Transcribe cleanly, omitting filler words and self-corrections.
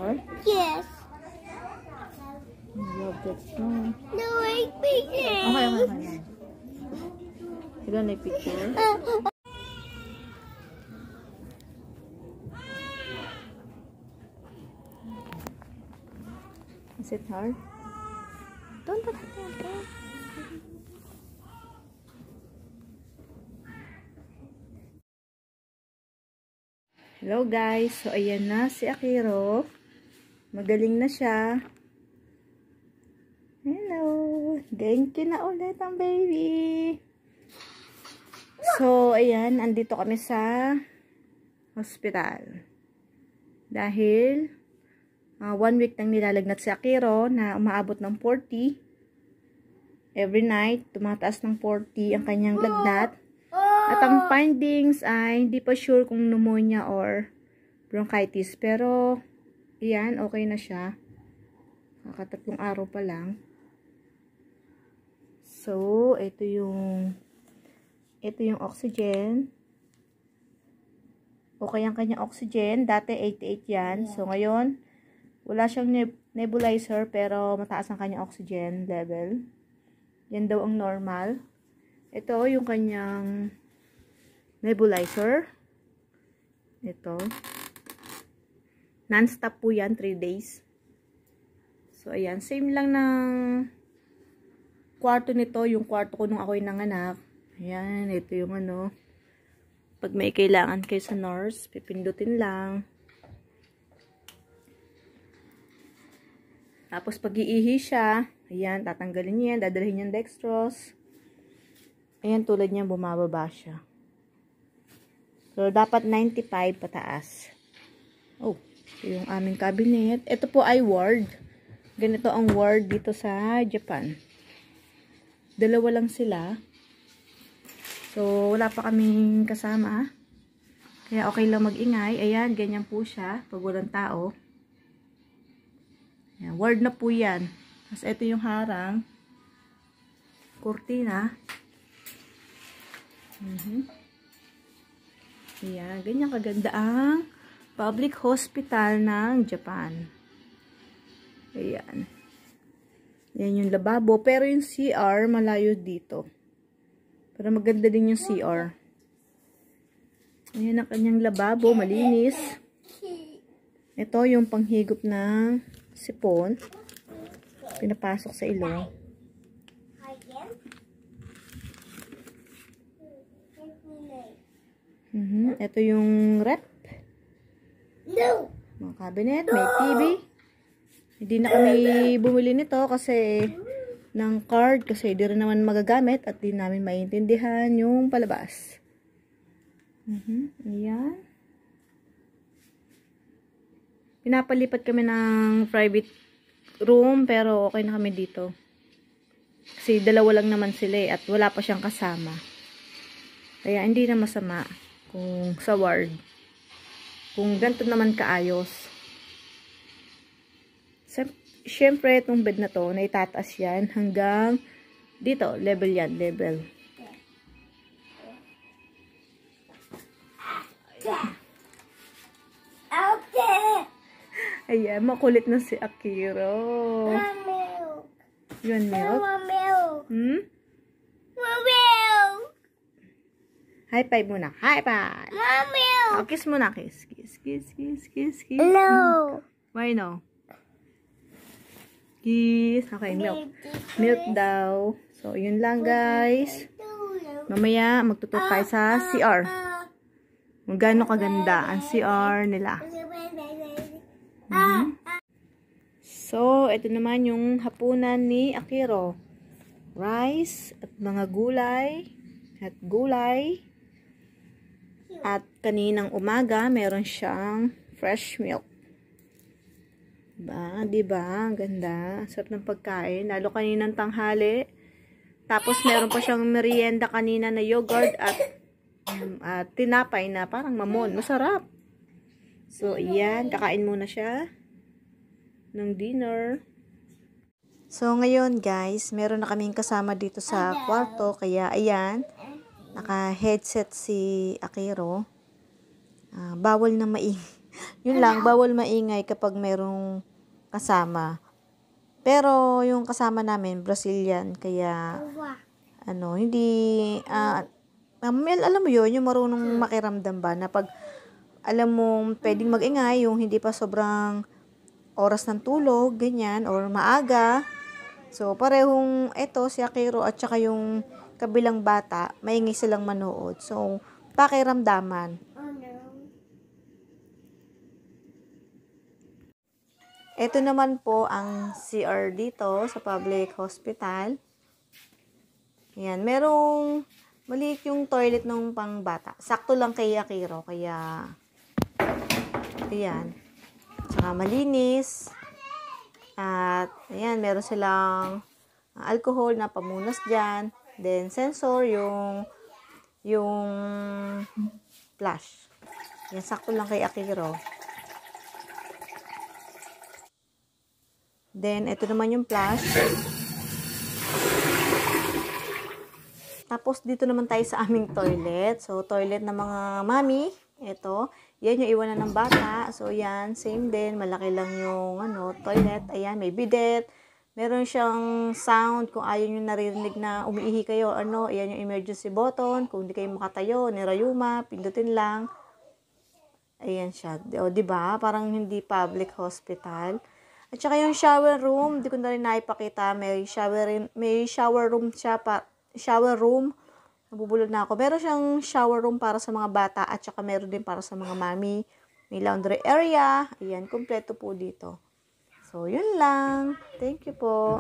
heart? Yes. Love that song. No, I picture. Okay. You gonna take picture? Is it hard? Don't. Hello guys, so ayan na si Akiro. Magaling na siya. Hello, thank you na ulit ang baby. So ayan, andito kami sa hospital. Dahil 1 week nang nilalagnat si Akiro na umaabot ng 40. Every night, tumataas ng 40 ang kanyang lagnat. At ang findings ay hindi pa sure kung pneumonia or bronchitis. Pero, ayan, okay na siya. Nakatatlong araw pa lang. So, ito yung oxygen. Okay ang kanyang oxygen. Dati 88 yan. So, ngayon, wala siyang nebulizer pero mataas ang kanyang oxygen level. Yan daw ang normal. Ito yung kanyang nebulizer. Ito. Non-stop po yan, 3 days. So, ayan. Same lang ng kwarto nito. Yung kwarto ko nung ako'y nanganak. Ayan. Ito yung ano. Pag may kailangan kayo sa nurse, pipindutin lang. Tapos, pag iihi siya, ayan, tatanggalin niya yan. Dadalhin niya yung dextrose. Ayan, tulad niya, bumababa siya. So, dapat 95 pataas. Oh, ito yung aming cabinet. Ito po ay ward. Ganito ang ward dito sa Japan. Dalawa lang sila. So, wala pa kaming kasama. Kaya okay lang mag-ingay. Ayan, ganyan po siya pag walang tao. Ayan, ward na po yan. Tapos, ito yung harang. Kurtina. Ayan, ganyan kaganda ang public hospital ng Japan. Ayan. Ayan yung lababo. Pero yung CR, malayo dito. Pero maganda din yung CR. Ayan ang kanyang lababo, malinis. Ito yung panghigop ng sipon. Pinapasok sa ilong. Ito yung rep. No. Mga cabinet, may TV. Hindi na kami bumili nito kasi ng card kasi di rin naman magagamit at di namin maintindihan yung palabas. Ayan. Pinapalipat kami ng private room pero okay na kami dito. Kasi dalawa lang naman sila at wala pa siyang kasama. Kaya hindi na masama kung sa ward. Kung ganito naman kaayos. Siyempre, itong bed na to, na itataas yan hanggang dito. Level yan, level. Okay. Ayan, makulit na si Akiro. Milk. You want milk? Milk. Hmm? Milk. High five muna. High five. Milk. Oh, kiss muna. Kiss. Kiss, kiss, kiss, kiss, kiss. No. Why no? Kiss. Okay, milk. Milk daw. So, yun lang guys. Mamaya, magtutok tayo sa CR. Kung gaano kaganda ang CR nila. So, ito naman yung hapunan ni Akiro. Rice at mga gulay. At gulay. At kaninang umaga, meron siyang fresh milk. Diba? Ang ganda. Sarap ng pagkain. Lalo kaninang tanghali. Tapos, meron pa siyang merienda kanina na yogurt at tinapay na parang mamon. Masarap. So, ayan. Kakain muna siya ng dinner. So, ngayon guys, meron na kaming kasama dito sa kwarto. Kaya, ayan. Naka-headset si Akiro. Bawal na Yun lang, bawal maingay kapag merong kasama. Pero yung kasama namin, Brazilian, kaya hindi, alam mo yun, yung marunong makiramdam ba, na pag alam mong pwedeng mag-ingay, yung hindi pa sobrang oras ng tulog, ganyan, or maaga. So, parehong eto, si Akiro at saka yung kabilang bata, maingay silang manood. So, pakiramdaman. Oh no. Ito naman po ang CR dito sa public hospital. Ayan, merong maliit yung toilet ng pangbata. Sakto lang kay Akiro, kaya ayan. Saka malinis. At ayan, meron silang alcohol na pamunas dyan. Then sensor yung flash. Yan, sakto lang kay Akiro. Then ito naman yung flash. Tapos, dito naman tayo sa aming toilet. So, toilet ng mga mami. Ito. Yan yung iwanan ng bata. So, yan. Same din. Malaki lang yung toilet. Ayan, may bidet. Meron siyang sound. Kung ayaw nyo naririnig na umiihi kayo, ayan yung emergency button. Kung hindi kayo makatayo, nirayuma, pindutin lang. Ayan siya. O, diba? Parang hindi public hospital. At saka yung shower room, hindi ko na rin naipakita. May shower room siya shower room. Nabubulol na ako. Meron siyang shower room para sa mga bata at saka meron din para sa mga mami. May laundry area. Ayan, kompleto po dito. So, yun lang. Thank you po.